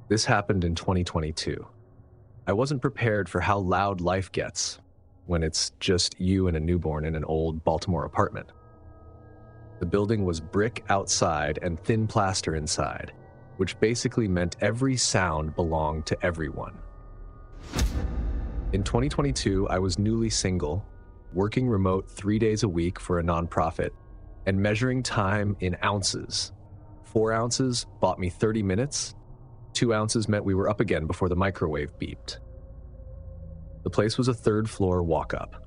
This happened in 2022. I wasn't prepared for how loud life gets when it's just you and a newborn in an old Baltimore apartment. The building was brick outside and thin plaster inside, which basically meant every sound belonged to everyone. In 2022, I was newly single, working remote 3 days a week for a nonprofit, and measuring time in ounces. 4 ounces bought me 30 minutes. 2 ounces meant we were up again before the microwave beeped. The place was a third-floor walk-up.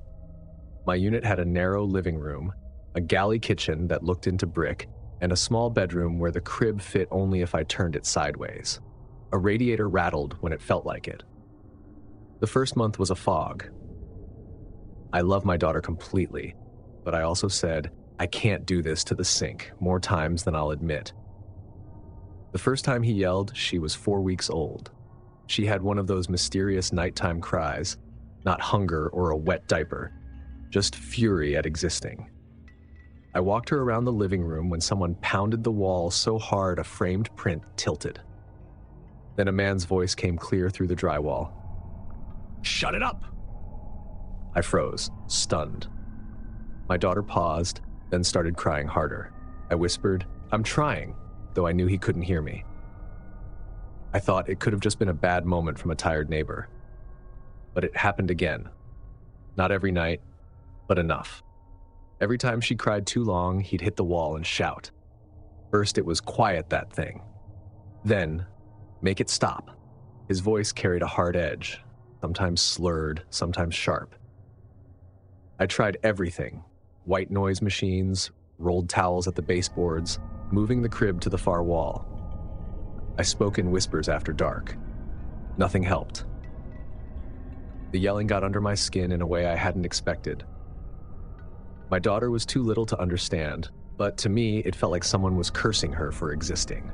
My unit had a narrow living room, a galley kitchen that looked into brick, and a small bedroom where the crib fit only if I turned it sideways. A radiator rattled when it felt like it. The first month was a fog. I love my daughter completely, but I also said, I can't do this to the sink more times than I'll admit. The first time he yelled, she was 4 weeks old. She had one of those mysterious nighttime cries, not hunger or a wet diaper, just fury at existing. I walked her around the living room when someone pounded the wall so hard a framed print tilted. Then a man's voice came clear through the drywall. "Shut it up!" I froze, stunned. My daughter paused, then started crying harder. I whispered, "I'm trying," though I knew he couldn't hear me. I thought it could have just been a bad moment from a tired neighbor. But it happened again. Not every night, but enough. Every time she cried too long, he'd hit the wall and shout. First it was "Quiet that thing." Then, "Make it stop." His voice carried a hard edge, sometimes slurred, sometimes sharp. I tried everything: white noise machines, rolled towels at the baseboards, moving the crib to the far wall. I spoke in whispers after dark. Nothing helped. The yelling got under my skin in a way I hadn't expected. My daughter was too little to understand, but to me, it felt like someone was cursing her for existing.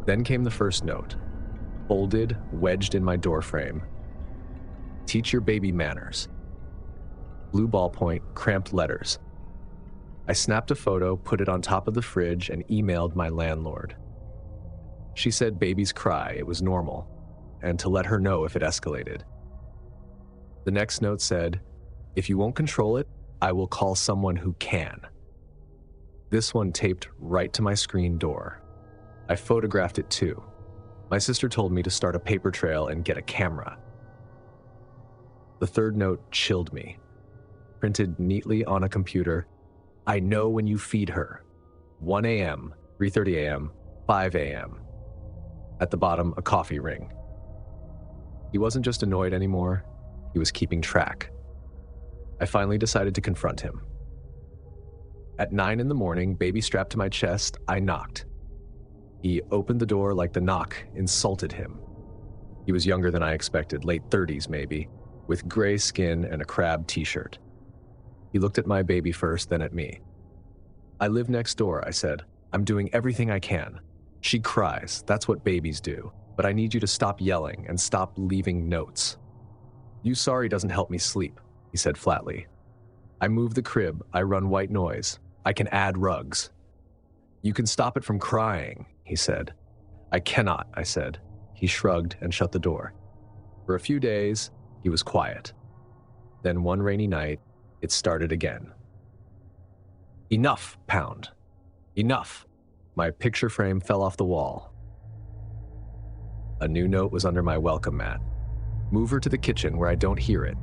Then came the first note, folded, wedged in my doorframe. "Teach your baby manners." Blue ballpoint, cramped letters. I snapped a photo, put it on top of the fridge, and emailed my landlord. She said babies cry, it was normal, and to let her know if it escalated. The next note said, "If you won't control it, I will call someone who can." This one taped right to my screen door. I photographed it too. My sister told me to start a paper trail and get a camera. The third note chilled me. Printed neatly on a computer, "I know when you feed her. 1 a.m., 3:30 a.m., 5 a.m. At the bottom, a coffee ring. He wasn't just annoyed anymore, he was keeping track. I finally decided to confront him. At 9 in the morning, baby strapped to my chest, I knocked. He opened the door like the knock insulted him. He was younger than I expected, late 30s maybe, with gray skin and a crab t-shirt. He looked at my baby first, then at me. "I live next door," I said. "I'm doing everything I can. She cries, that's what babies do, but I need you to stop yelling and stop leaving notes." "You sorry doesn't help me sleep," he said flatly. "I move the crib, I run white noise, I can add rugs." "You can stop it from crying," he said. "I cannot," I said. He shrugged and shut the door. For a few days, he was quiet. Then one rainy night, it started again. "Enough, pound. Enough." My picture frame fell off the wall. A new note was under my welcome mat. "Move her to the kitchen where I don't hear it,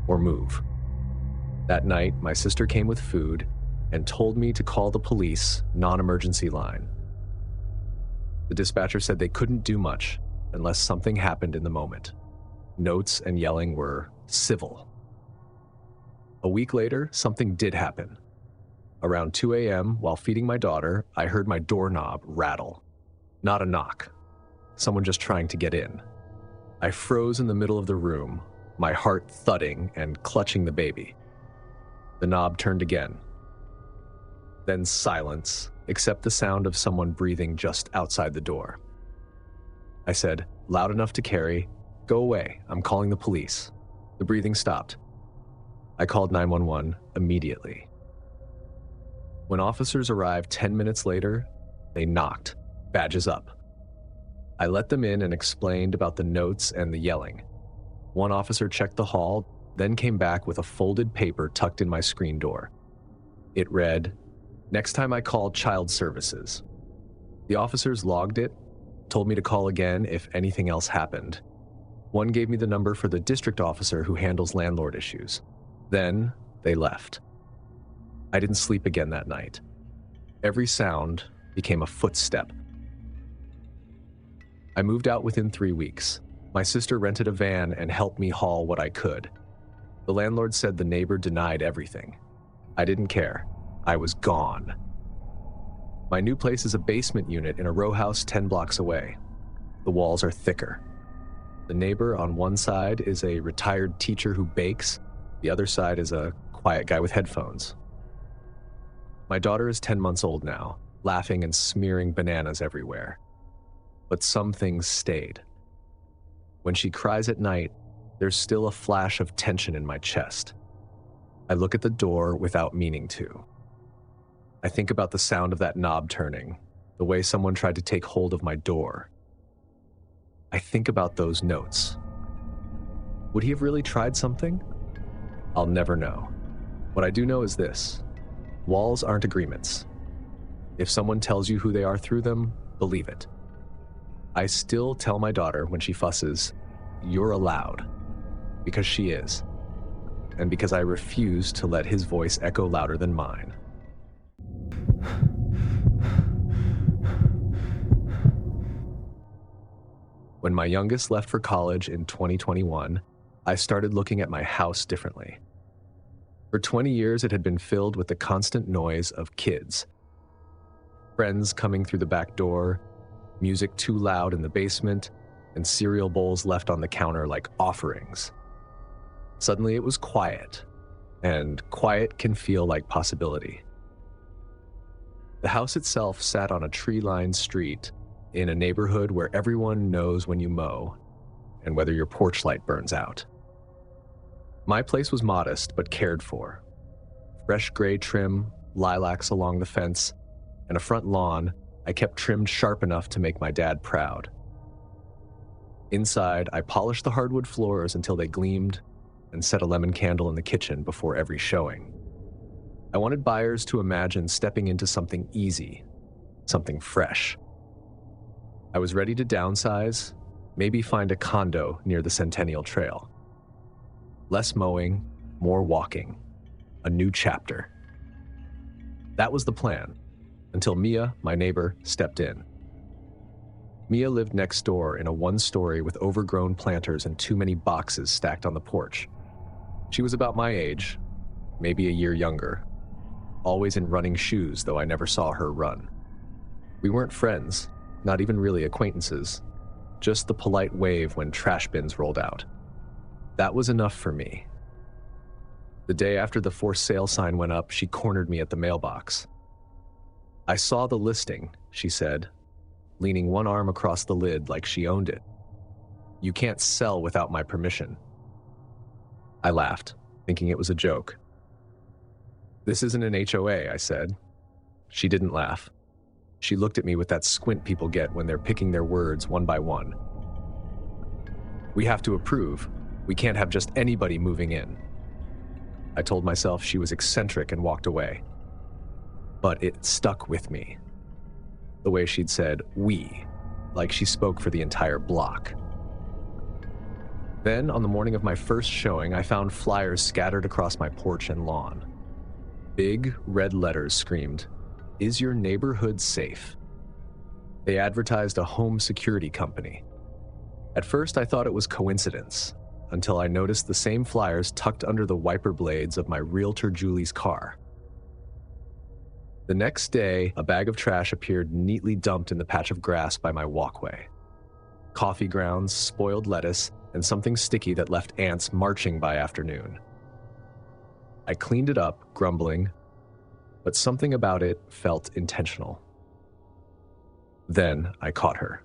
or move." That night, my sister came with food and told me to call the police non-emergency line. The dispatcher said they couldn't do much unless something happened in the moment. Notes and yelling were civil. A week later, something did happen. Around 2 a.m., while feeding my daughter, I heard my doorknob rattle. Not a knock. Someone just trying to get in. I froze in the middle of the room, my heart thudding and clutching the baby. The knob turned again. Then silence, except the sound of someone breathing just outside the door. I said, loud enough to carry, "Go away, I'm calling the police." The breathing stopped. I called 911 immediately. When officers arrived 10 minutes later, they knocked, badges up. I let them in and explained about the notes and the yelling. One officer checked the hall, then came back with a folded paper tucked in my screen door. It read, "Next time I call Child Services." The officers logged it, told me to call again if anything else happened. One gave me the number for the district officer who handles landlord issues. Then they left. I didn't sleep again that night. Every sound became a footstep. I moved out within 3 weeks. My sister rented a van and helped me haul what I could. The landlord said the neighbor denied everything. I didn't care. I was gone. My new place is a basement unit in a row house 10 blocks away. The walls are thicker. The neighbor on one side is a retired teacher who bakes. The other side is a quiet guy with headphones. My daughter is 10 months old now, laughing and smearing bananas everywhere. But some things stayed. When she cries at night, there's still a flash of tension in my chest. I look at the door without meaning to. I think about the sound of that knob turning, the way someone tried to take hold of my door. I think about those notes. Would he have really tried something? I'll never know. What I do know is this: walls aren't agreements. If someone tells you who they are through them, believe it. I still tell my daughter when she fusses, "You're allowed," because she is, and because I refuse to let his voice echo louder than mine. When my youngest left for college in 2021, I started looking at my house differently. For 20 years, it had been filled with the constant noise of kids. Friends coming through the back door, music too loud in the basement, and cereal bowls left on the counter like offerings. Suddenly it was quiet, and quiet can feel like possibility. The house itself sat on a tree-lined street in a neighborhood where everyone knows when you mow and whether your porch light burns out. My place was modest but cared for. Fresh gray trim, lilacs along the fence, and a front lawn I kept trimmed sharp enough to make my dad proud. Inside, I polished the hardwood floors until they gleamed and set a lemon candle in the kitchen before every showing. I wanted buyers to imagine stepping into something easy, something fresh. I was ready to downsize, maybe find a condo near the Centennial Trail. Less mowing, more walking. A new chapter. That was the plan, until Mia, my neighbor, stepped in. Mia lived next door in a one-story with overgrown planters and too many boxes stacked on the porch. She was about my age, maybe a year younger, always in running shoes, though I never saw her run. We weren't friends, not even really acquaintances, just the polite wave when trash bins rolled out. That was enough for me. The day after the for sale sign went up, she cornered me at the mailbox. "I saw the listing," she said, leaning one arm across the lid like she owned it. "You can't sell without my permission." I laughed, thinking it was a joke. "This isn't an HOA," I said. She didn't laugh. She looked at me with that squint people get when they're picking their words one by one. "We have to approve. We can't have just anybody moving in." I told myself she was eccentric and walked away. But it stuck with me. The way she'd said, "we," like she spoke for the entire block. Then, on the morning of my first showing, I found flyers scattered across my porch and lawn. Big red letters screamed, "Is your neighborhood safe?" They advertised a home security company. At first, I thought it was coincidence, until I noticed the same flyers tucked under the wiper blades of my realtor Julie's car. The next day, a bag of trash appeared neatly dumped in the patch of grass by my walkway. Coffee grounds, spoiled lettuce, and something sticky that left ants marching by afternoon. I cleaned it up, grumbling, but something about it felt intentional. Then I caught her.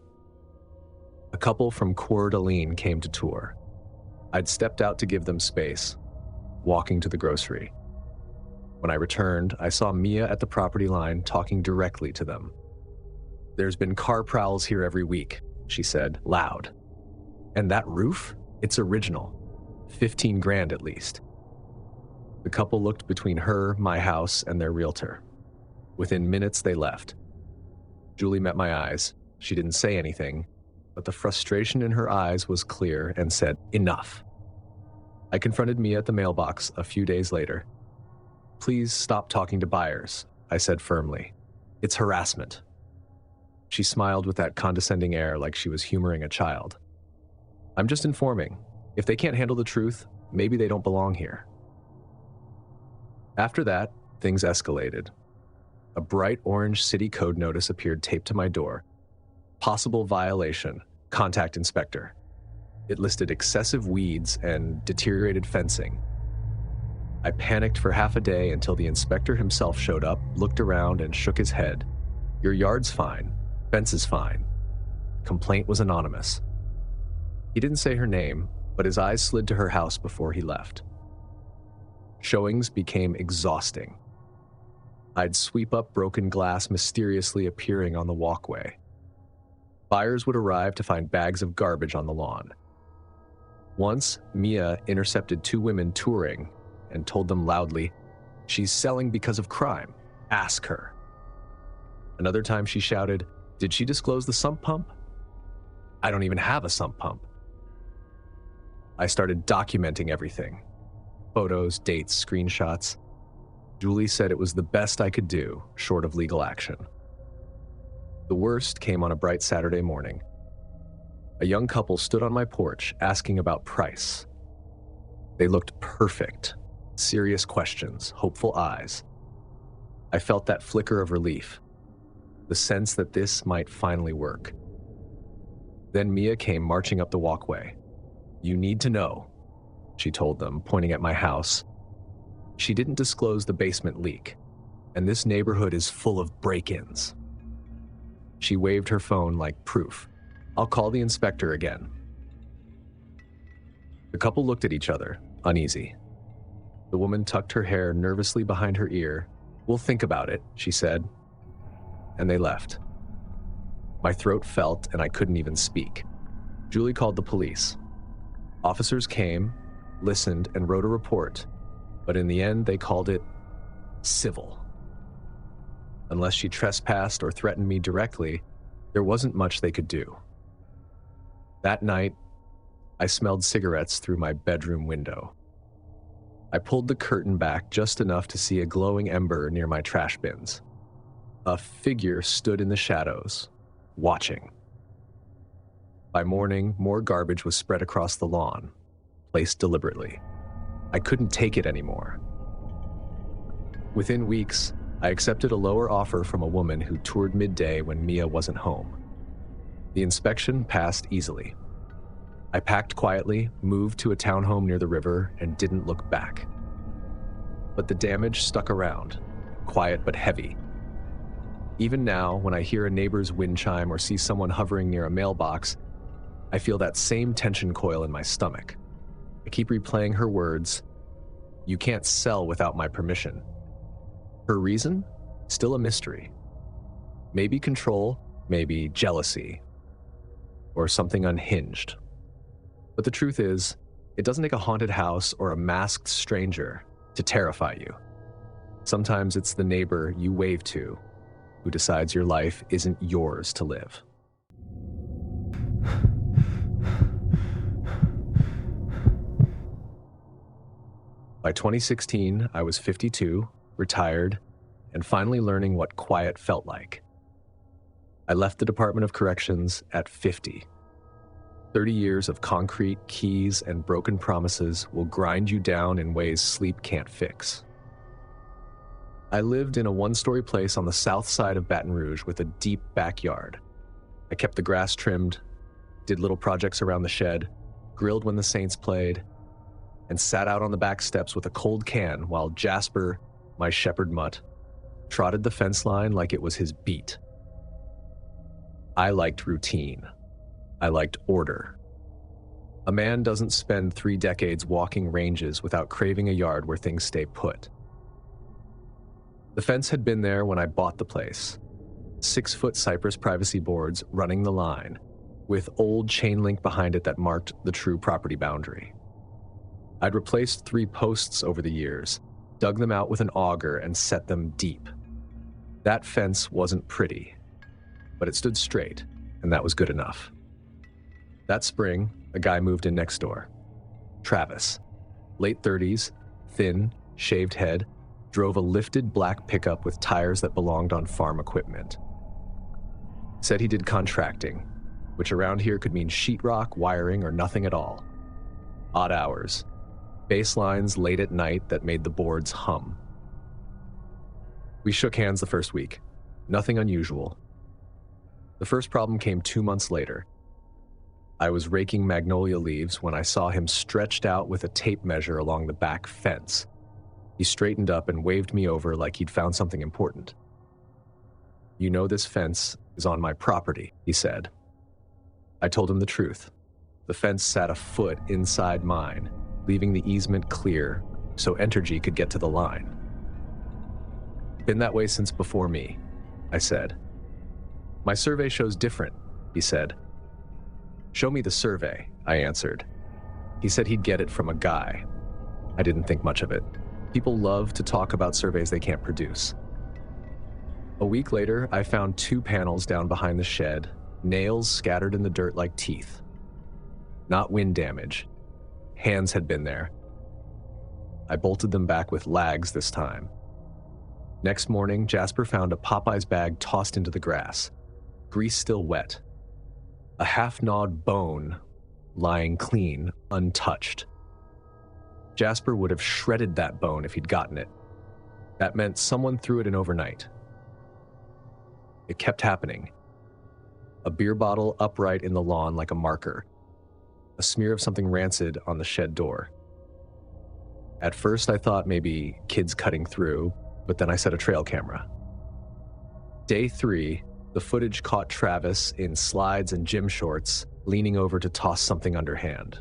A couple from Coeur d'Alene came to tour. I'd stepped out to give them space, walking to the grocery. When I returned, I saw Mia at the property line talking directly to them. "There's been car prowls here every week. she said, loud. And that roof? It's original. 15 grand at least. The couple looked between her, my house, and their realtor. Within minutes, they left. Julie met my eyes. She didn't say anything, but the frustration in her eyes was clear and said, enough. I confronted Mia at the mailbox a few days later. Please stop talking to buyers, I said firmly. It's harassment. She smiled with that condescending air like she was humoring a child. I'm just informing. If they can't handle the truth, maybe they don't belong here. After that, things escalated. A bright orange city code notice appeared taped to my door. Possible violation, contact inspector. It listed excessive weeds and deteriorated fencing. I panicked for half a day until the inspector himself showed up, looked around, and shook his head. Your yard's fine. Fence is fine. Complaint was anonymous. He didn't say her name, but his eyes slid to her house before he left. Showings became exhausting. I'd sweep up broken glass mysteriously appearing on the walkway. Buyers would arrive to find bags of garbage on the lawn. Once, Mia intercepted 2 women touring and told them loudly, "She's selling because of crime. Ask her." Another time she shouted, "Did she disclose the sump pump? I don't even have a sump pump." I started documenting everything. Photos, dates, screenshots. Julie said it was the best I could do, short of legal action. The worst came on a bright Saturday morning. A young couple stood on my porch asking about price. They looked perfect. Serious questions, hopeful eyes. I felt that flicker of relief, the sense that this might finally work. Then Mia came marching up the walkway. "You need to know," she told them, pointing at my house. She didn't disclose the basement leak, and this neighborhood is full of break-ins. She waved her phone like proof. "I'll call the inspector again." The couple looked at each other, uneasy. The woman tucked her hair nervously behind her ear. "We'll think about it," she said. And they left. My throat felt and I couldn't even speak. Julie called the police. Officers came, listened, and wrote a report, but in the end they called it civil. Unless she trespassed or threatened me directly, there wasn't much they could do. That night, I smelled cigarettes through my bedroom window. I pulled the curtain back just enough to see a glowing ember near my trash bins. A figure stood in the shadows, watching. By morning, more garbage was spread across the lawn, placed deliberately. I couldn't take it anymore. Within weeks, I accepted a lower offer from a woman who toured midday when Mia wasn't home. The inspection passed easily. I packed quietly, moved to a townhome near the river, and didn't look back. But the damage stuck around, quiet but heavy. Even now, when I hear a neighbor's wind chime or see someone hovering near a mailbox, I feel that same tension coil in my stomach. I keep replaying her words, "You can't sell without my permission." Her reason? Still a mystery. Maybe control, maybe jealousy, or something unhinged. But the truth is, it doesn't take a haunted house or a masked stranger to terrify you. Sometimes it's the neighbor you wave to who decides your life isn't yours to live. By 2016, I was 52, retired, and finally learning what quiet felt like. I left the Department of Corrections at 50. 30 years of concrete, keys, and broken promises will grind you down in ways sleep can't fix. I lived in a one-story place on the south side of Baton Rouge with a deep backyard. I kept the grass trimmed, did little projects around the shed, grilled when the Saints played, and sat out on the back steps with a cold can while Jasper, my shepherd mutt, trotted the fence line like it was his beat. I liked routine. I liked order. A man doesn't spend 3 decades walking ranges without craving a yard where things stay put. The fence had been there when I bought the place. 6-foot cypress privacy boards running the line, with old chain link behind it that marked the true property boundary. I'd replaced 3 posts over the years, dug them out with an auger, and set them deep. That fence wasn't pretty, but it stood straight, and that was good enough. That spring, a guy moved in next door. Travis, late 30s, thin, shaved head, drove a lifted black pickup with tires that belonged on farm equipment. Said he did contracting, which around here could mean sheetrock, wiring, or nothing at all. Odd hours, baselines late at night that made the boards hum. We shook hands the first week. Nothing unusual. The first problem came 2 months later. I was raking magnolia leaves when I saw him stretched out with a tape measure along the back fence. He straightened up and waved me over like he'd found something important. "You know this fence is on my property," he said. I told him the truth. The fence sat a foot inside mine, leaving the easement clear so Entergy could get to the line. "Been that way since before me," I said. "My survey shows different," he said. "Show me the survey," I answered. He said he'd get it from a guy. I didn't think much of it. People love to talk about surveys they can't produce. A week later, I found 2 panels down behind the shed, nails scattered in the dirt like teeth. Not wind damage. Hands had been there. I bolted them back with lags this time. Next morning, Jasper found a Popeye's bag tossed into the grass, grease still wet. A half-gnawed bone lying clean, untouched. Jasper would have shredded that bone if he'd gotten it. That meant someone threw it in overnight. It kept happening. A beer bottle upright in the lawn like a marker. A smear of something rancid on the shed door. At first I thought maybe kids cutting through, but then I set a trail camera. Day 3, the footage caught Travis in slides and gym shorts, leaning over to toss something underhand.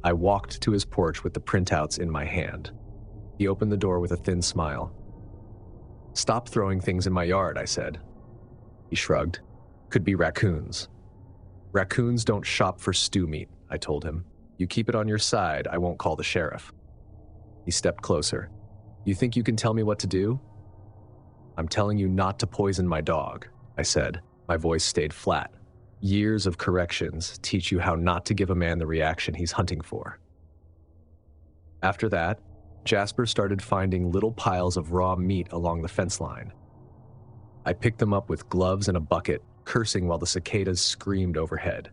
I walked to his porch with the printouts in my hand. He opened the door with a thin smile. "Stop throwing things in my yard," I said. He shrugged. "Could be raccoons." "Raccoons don't shop for stew meat," I told him. "You keep it on your side, I won't call the sheriff." He stepped closer. "You think you can tell me what to do?" "I'm telling you not to poison my dog," I said. My voice stayed flat. Years of corrections teach you how not to give a man the reaction he's hunting for. After that, Jasper started finding little piles of raw meat along the fence line. I picked them up with gloves and a bucket, cursing while the cicadas screamed overhead.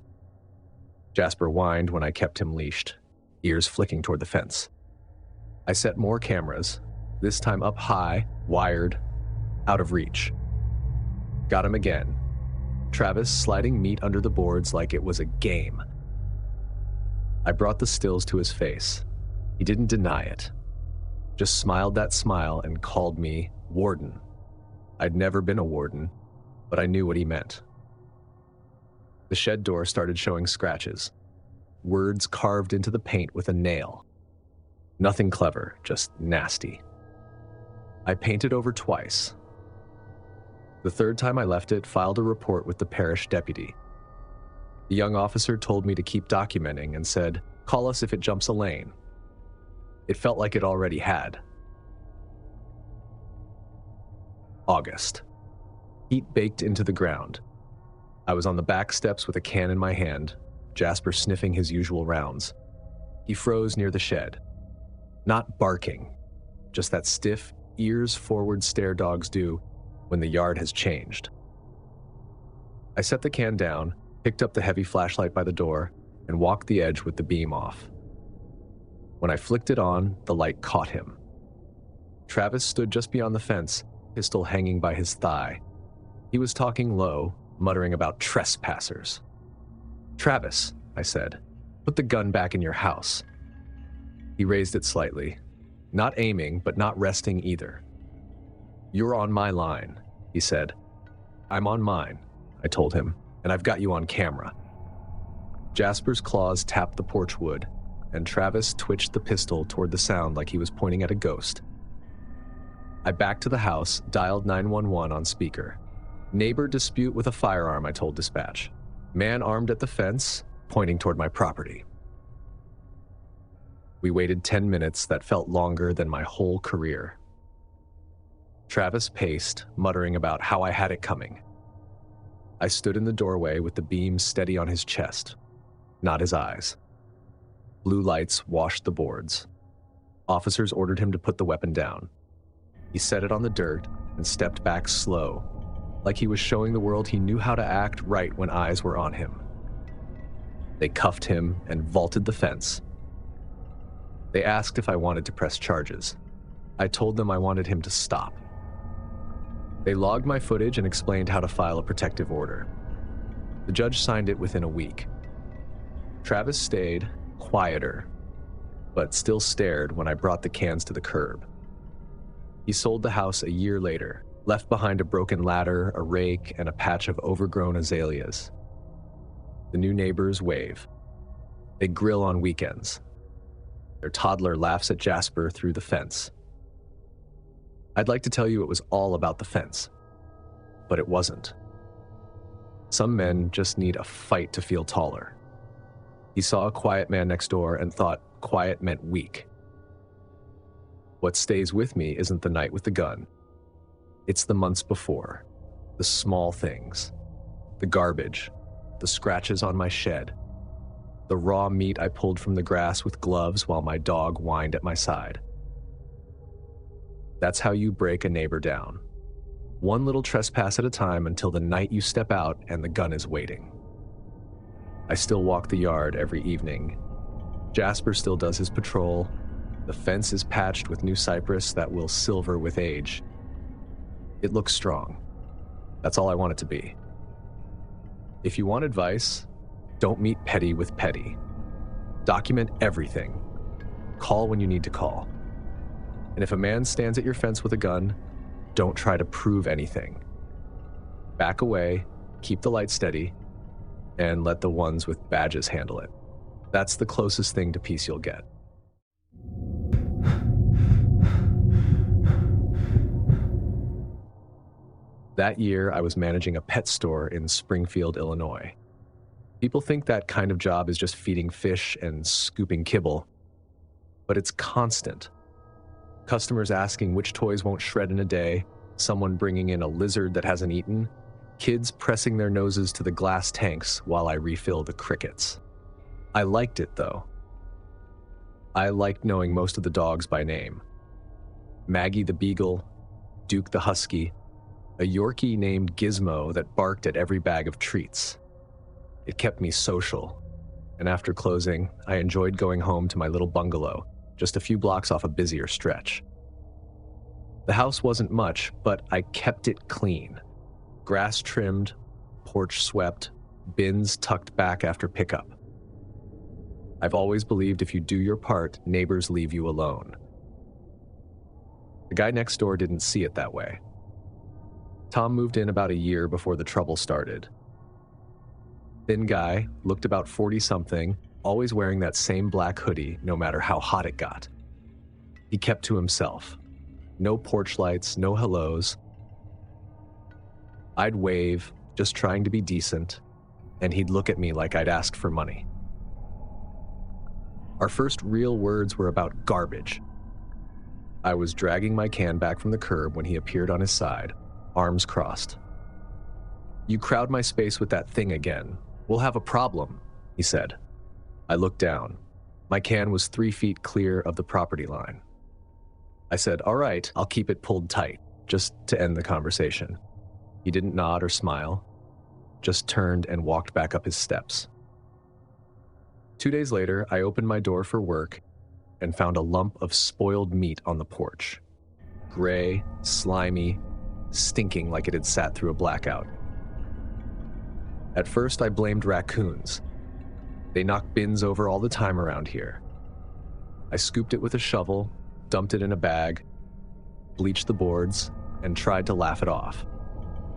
Jasper whined when I kept him leashed, ears flicking toward the fence. I set more cameras, this time up high, wired, out of reach. Got him again. Travis sliding meat under the boards like it was a game. I brought the stills to his face. He didn't deny it. Just smiled that smile and called me warden. I'd never been a warden, but I knew what he meant. The shed door started showing scratches. Words carved into the paint with a nail. Nothing clever, just nasty. I painted over twice. The third time I left it, filed a report with the parish deputy. The young officer told me to keep documenting and said, "Call us if it jumps a lane." It felt like it already had. August. Heat baked into the ground. I was on the back steps with a can in my hand, Jasper sniffing his usual rounds. He froze near the shed. Not barking, just that stiff, ears-forward stare dogs do when the yard has changed. I set the can down, picked up the heavy flashlight by the door, and walked the edge with the beam off. When I flicked it on, the light caught him. Travis stood just beyond the fence, pistol hanging by his thigh. He was talking low, muttering about trespassers. "Travis," I said, "put the gun back in your house." He raised it slightly, not aiming, but not resting either. "You're on my line," he said. "I'm on mine," I told him, "and I've got you on camera." Jasper's claws tapped the porch wood, and Travis twitched the pistol toward the sound like he was pointing at a ghost. I backed to the house, dialed 911 on speaker. "Neighbor dispute with a firearm," I told dispatch. Man armed at the fence, pointing toward my property. We waited 10 minutes that felt longer than my whole career. Travis paced, muttering about how I had it coming. I stood in the doorway with the beam steady on his chest, not his eyes. Blue lights washed the boards. Officers ordered him to put the weapon down. He set it on the dirt and stepped back slow, like he was showing the world he knew how to act right when eyes were on him. They cuffed him and vaulted the fence. They asked if I wanted to press charges. I told them I wanted him to stop. They logged my footage and explained how to file a protective order. The judge signed it within a week. Travis stayed quieter, but still stared when I brought the cans to the curb. He sold the house a year later, left behind a broken ladder, a rake, and a patch of overgrown azaleas. The new neighbors wave. They grill on weekends. Their toddler laughs at Jasper through the fence. I'd like to tell you it was all about the fence, but it wasn't. Some men just need a fight to feel taller. He saw a quiet man next door and thought quiet meant weak. What stays with me isn't the night with the gun. It's the months before, the small things, the garbage, the scratches on my shed, the raw meat I pulled from the grass with gloves while my dog whined at my side. That's how you break a neighbor down. One little trespass at a time until the night you step out and the gun is waiting. I still walk the yard every evening. Jasper still does his patrol. The fence is patched with new cypress that will silver with age. It looks strong. That's all I want it to be. If you want advice, don't meet petty with petty. Document everything. Call when you need to call. And if a man stands at your fence with a gun, don't try to prove anything. Back away, keep the light steady, and let the ones with badges handle it. That's the closest thing to peace you'll get. That year, I was managing a pet store in Springfield, Illinois. People think that kind of job is just feeding fish and scooping kibble, but it's constant. Customers asking which toys won't shred in a day, someone bringing in a lizard that hasn't eaten, kids pressing their noses to the glass tanks while I refill the crickets. I liked it, though. I liked knowing most of the dogs by name. Maggie the Beagle, Duke the Husky, a Yorkie named Gizmo that barked at every bag of treats. It kept me social, and after closing, I enjoyed going home to my little bungalow, just a few blocks off a busier stretch. The house wasn't much, but I kept it clean. Grass trimmed, porch swept, bins tucked back after pickup. I've always believed if you do your part, neighbors leave you alone. The guy next door didn't see it that way. Tom moved in about a year before the trouble started. Thin guy, looked about 40-something, always wearing that same black hoodie no matter how hot it got. He kept to himself. No porch lights, no hellos. I'd wave, just trying to be decent, and he'd look at me like I'd asked for money. Our first real words were about garbage. I was dragging my can back from the curb when he appeared on his side, arms crossed. "You crowd my space with that thing again. We'll have a problem," he said. I looked down. My can was 3 feet clear of the property line. I said, "All right, I'll keep it pulled tight," just to end the conversation. He didn't nod or smile, just turned and walked back up his steps. 2 days later, I opened my door for work and found a lump of spoiled meat on the porch. Gray, slimy, stinking like it had sat through a blackout. At first, I blamed raccoons. They knock bins over all the time around here. I scooped it with a shovel, dumped it in a bag, bleached the boards, and tried to laugh it off.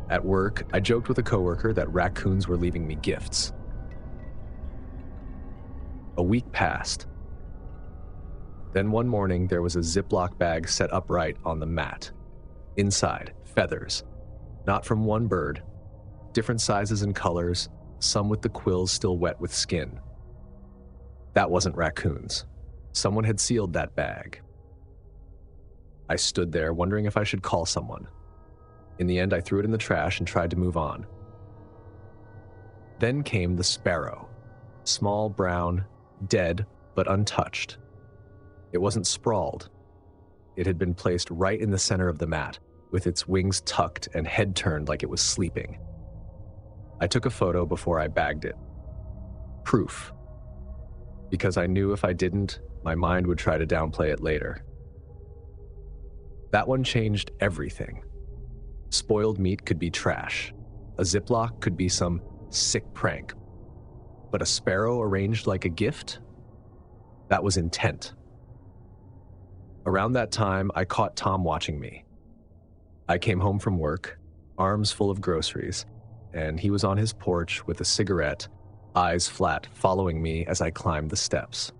At work, I joked with a coworker that raccoons were leaving me gifts. A week passed. Then one morning, there was a Ziploc bag set upright on the mat. Inside, feathers. Not from one bird. Different sizes and colors, some with the quills still wet with skin. That wasn't raccoons. Someone had sealed that bag. I stood there, wondering if I should call someone. In the end, I threw it in the trash and tried to move on. Then came the sparrow. Small, brown, dead, but untouched. It wasn't sprawled. It had been placed right in the center of the mat, with its wings tucked and head turned like it was sleeping. I took a photo before I bagged it. Proof. Because I knew if I didn't, my mind would try to downplay it later. That one changed everything. Spoiled meat could be trash. A Ziploc could be some sick prank. But a sparrow arranged like a gift? That was intent. Around that time, I caught Tom watching me. I came home from work, arms full of groceries, and he was on his porch with a cigarette, eyes flat, following me as I climbed the steps.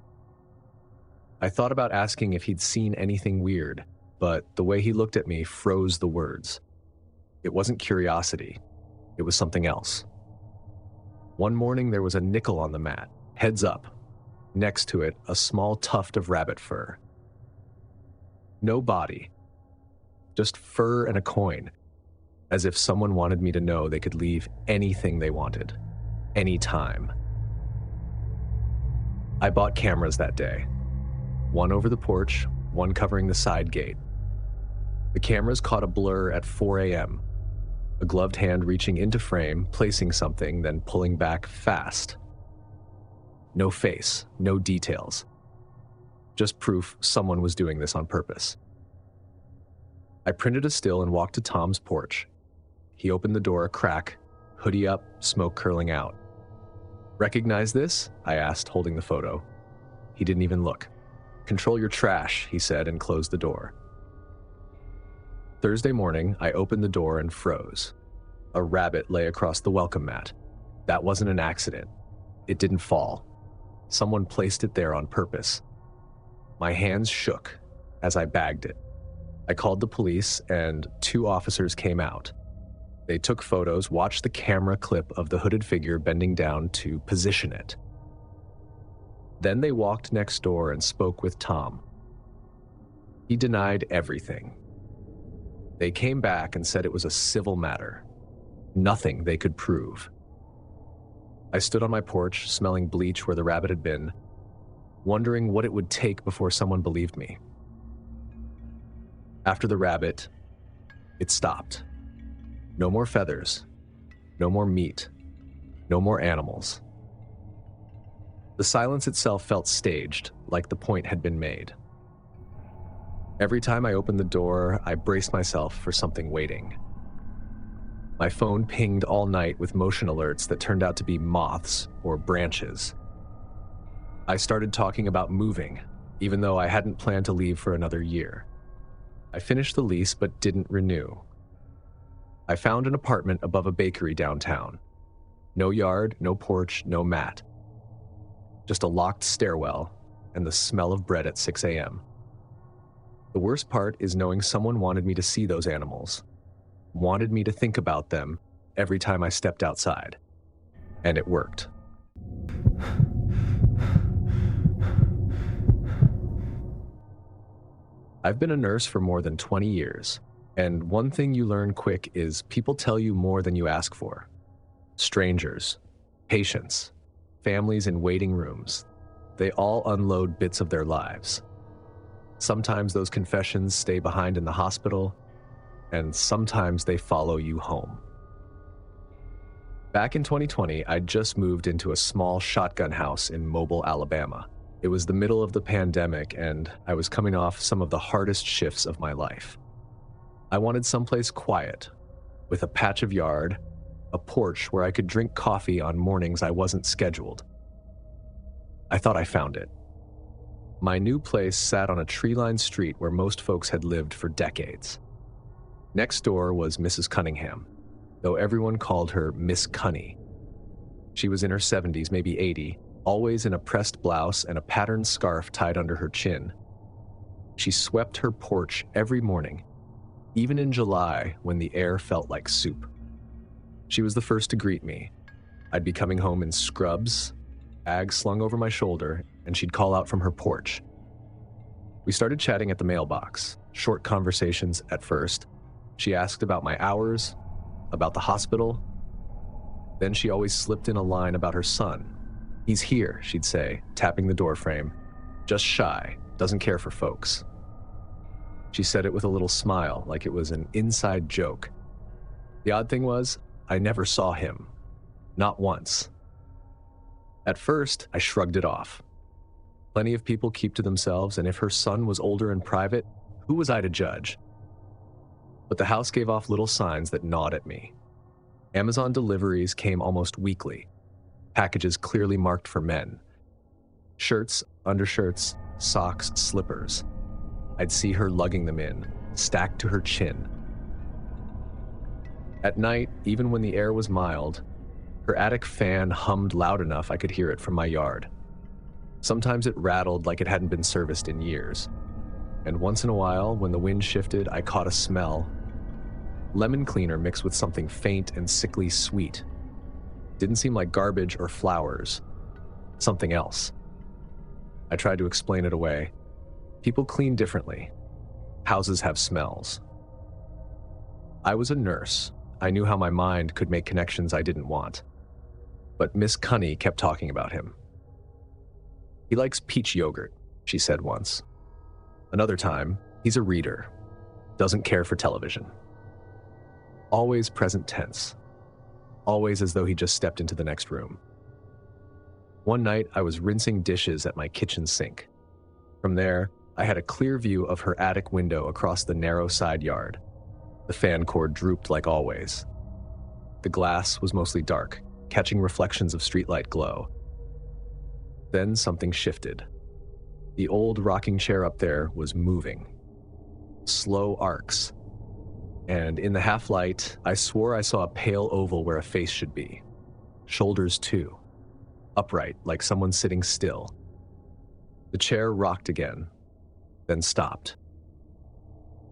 I thought about asking if he'd seen anything weird, but the way he looked at me froze the words. It wasn't curiosity. It was something else. One morning, there was a nickel on the mat, heads up. Next to it, a small tuft of rabbit fur. No body. Just fur and a coin, as if someone wanted me to know they could leave anything they wanted, anytime. I bought cameras that day. One over the porch, one covering the side gate. The cameras caught a blur at 4 a.m., a gloved hand reaching into frame, placing something, then pulling back fast. No face, no details. Just proof someone was doing this on purpose. I printed a still and walked to Tom's porch. He opened the door a crack, hoodie up, smoke curling out. "Recognize this?" I asked, holding the photo. He didn't even look. "Control your trash," he said, and closed the door. Thursday morning, I opened the door and froze. A rabbit lay across the welcome mat. That wasn't an accident. It didn't fall. Someone placed it there on purpose. My hands shook as I bagged it. I called the police, and 2 officers came out. They took photos, watched the camera clip of the hooded figure bending down to position it. Then they walked next door and spoke with Tom. He denied everything. They came back and said it was a civil matter. Nothing they could prove. I stood on my porch, smelling bleach where the rabbit had been, wondering what it would take before someone believed me. After the rabbit, it stopped. No more feathers, no more meat, no more animals. The silence itself felt staged, like the point had been made. Every time I opened the door, I braced myself for something waiting. My phone pinged all night with motion alerts that turned out to be moths or branches. I started talking about moving, even though I hadn't planned to leave for another year. I finished the lease but didn't renew. I found an apartment above a bakery downtown. No yard, no porch, no mat. Just a locked stairwell and the smell of bread at 6 a.m. The worst part is knowing someone wanted me to see those animals, wanted me to think about them every time I stepped outside. And it worked. I've been a nurse for more than 20 years, and one thing you learn quick is people tell you more than you ask for. Strangers, patients, families in waiting rooms, they all unload bits of their lives. Sometimes those confessions stay behind in the hospital, and sometimes they follow you home. Back in 2020, I'd just moved into a small shotgun house in Mobile, Alabama. It was the middle of the pandemic, and I was coming off some of the hardest shifts of my life. I wanted someplace quiet, with a patch of yard, a porch where I could drink coffee on mornings I wasn't scheduled. I thought I found it. My new place sat on a tree-lined street where most folks had lived for decades. Next door was Mrs. Cunningham, though everyone called her Miss Cunny. She was in her 70s, maybe 80, always in a pressed blouse and a patterned scarf tied under her chin. She swept her porch every morning, even in July when the air felt like soup. She was the first to greet me. I'd be coming home in scrubs, bag slung over my shoulder, and she'd call out from her porch. We started chatting at the mailbox, short conversations at first. She asked about my hours, about the hospital. Then she always slipped in a line about her son. "He's here," she'd say, tapping the doorframe. "Just shy, doesn't care for folks." She said it with a little smile, like it was an inside joke. The odd thing was, I never saw him. Not once. At first, I shrugged it off. Plenty of people keep to themselves, and if her son was older and private, who was I to judge? But the house gave off little signs that gnawed at me. Amazon deliveries came almost weekly. Packages clearly marked for men. Shirts, undershirts, socks, slippers. I'd see her lugging them in, stacked to her chin. At night, even when the air was mild, her attic fan hummed loud enough I could hear it from my yard. Sometimes it rattled like it hadn't been serviced in years. And once in a while, when the wind shifted, I caught a smell. Lemon cleaner mixed with something faint and sickly sweet. Didn't seem like garbage or flowers. Something else. I tried to explain it away. People clean differently. Houses have smells. I was a nurse. I knew how my mind could make connections I didn't want. But Miss Cunny kept talking about him. "He likes peach yogurt," she said once. Another time, "He's a reader. Doesn't care for television." Always present tense. Always as though he just stepped into the next room. One night, I was rinsing dishes at my kitchen sink. From there, I had a clear view of her attic window across the narrow side yard. The fan cord drooped like always. The glass was mostly dark, catching reflections of streetlight glow. Then something shifted. The old rocking chair up there was moving. Slow arcs. And in the half-light, I swore I saw a pale oval where a face should be. Shoulders too. Upright, like someone sitting still. The chair rocked again, then stopped.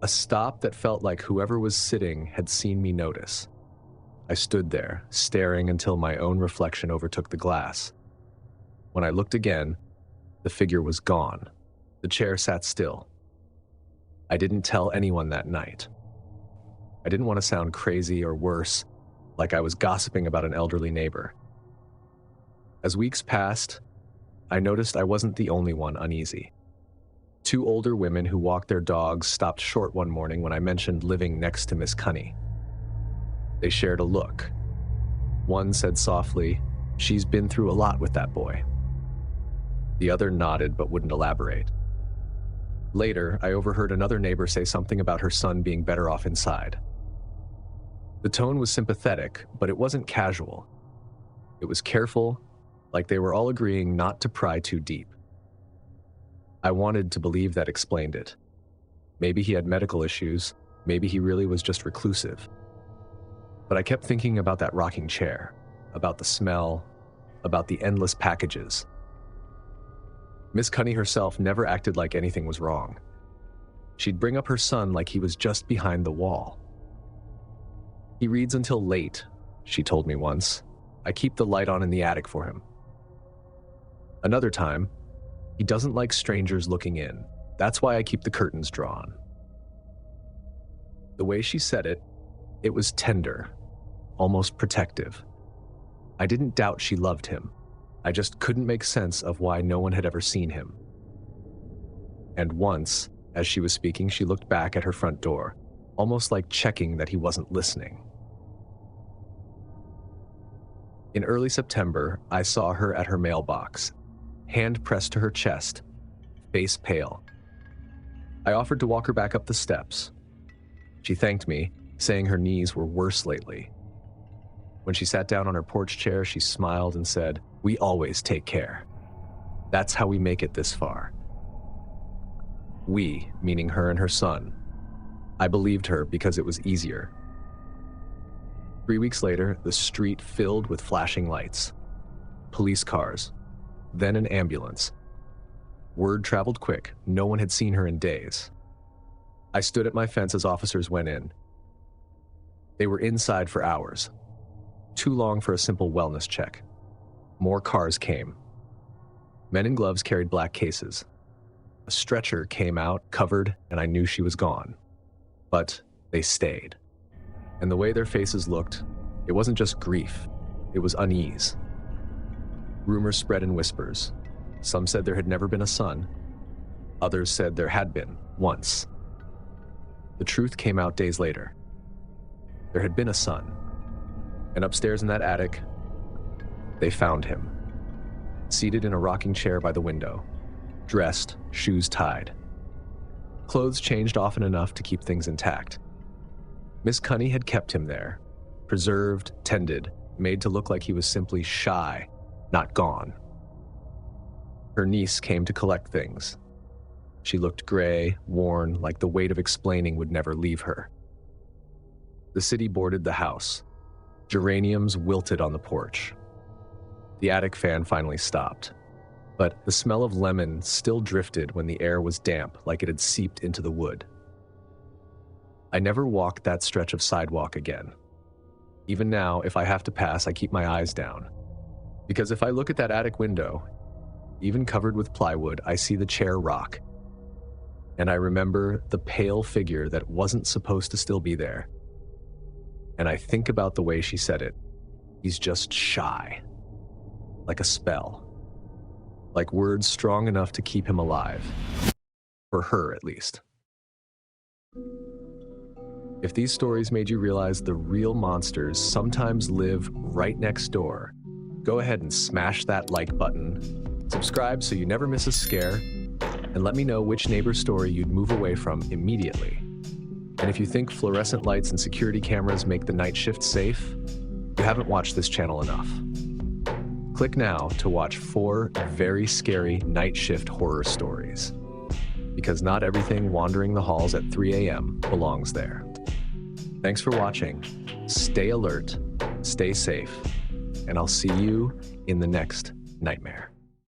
A stop that felt like whoever was sitting had seen me notice. I stood there, staring until my own reflection overtook the glass. When I looked again, the figure was gone. The chair sat still. I didn't tell anyone that night. I didn't want to sound crazy or worse, like I was gossiping about an elderly neighbor. As weeks passed, I noticed I wasn't the only one uneasy. Two older women who walked their dogs stopped short one morning when I mentioned living next to Miss Cunny. They shared a look. One said softly, "She's been through a lot with that boy." The other nodded but wouldn't elaborate. Later, I overheard another neighbor say something about her son being better off inside. The tone was sympathetic, but it wasn't casual. It was careful, like they were all agreeing not to pry too deep. I wanted to believe that explained it. Maybe he had medical issues, maybe he really was just reclusive. But I kept thinking about that rocking chair, about the smell, about the endless packages. Miss Cunny herself never acted like anything was wrong. She'd bring up her son like he was just behind the wall. "He reads until late," she told me once. "I keep the light on in the attic for him." Another time, "He doesn't like strangers looking in. That's why I keep the curtains drawn." The way she said it, it was tender, almost protective. I didn't doubt she loved him. I just couldn't make sense of why no one had ever seen him. And once, as she was speaking, she looked back at her front door, almost like checking that he wasn't listening. In early September, I saw her at her mailbox, hand pressed to her chest, face pale. I offered to walk her back up the steps. She thanked me, saying her knees were worse lately. When she sat down on her porch chair, she smiled and said, "We always take care. That's how we make it this far." We, meaning her and her son. I believed her because it was easier. 3 weeks later, the street filled with flashing lights. Police cars. Then an ambulance. Word traveled quick. No one had seen her in days. I stood at my fence as officers went in. They were inside for hours. Too long for a simple wellness check. More cars came. Men in gloves carried black cases. A stretcher came out, covered, and I knew she was gone. But they stayed. And the way their faces looked, it wasn't just grief, it was unease. Rumors spread in whispers. Some said there had never been a son. Others said there had been, once. The truth came out days later. There had been a son. And upstairs in that attic, they found him. Seated in a rocking chair by the window. Dressed, shoes tied. Clothes changed often enough to keep things intact. Miss Cunny had kept him there. Preserved, tended, made to look like he was simply shy, not gone. Her niece came to collect things. She looked gray, worn, like the weight of explaining would never leave her. The city boarded the house. Geraniums wilted on the porch. The attic fan finally stopped, but the smell of lemon still drifted when the air was damp, like it had seeped into the wood. I never walked that stretch of sidewalk again. Even now, if I have to pass, I keep my eyes down. Because if I look at that attic window, even covered with plywood, I see the chair rock. And I remember the pale figure that wasn't supposed to still be there. And I think about the way she said it. He's just shy. Like a spell. Like words strong enough to keep him alive. For her, at least. If these stories made you realize the real monsters sometimes live right next door, go ahead and smash that like button, subscribe so you never miss a scare, and let me know which neighbor story you'd move away from immediately. And if you think fluorescent lights and security cameras make the night shift safe, you haven't watched this channel enough. Click now to watch 4 very scary night shift horror stories. Because not everything wandering the halls at 3 a.m. belongs there. Thanks for watching. Stay alert, stay safe, and I'll see you in the next nightmare.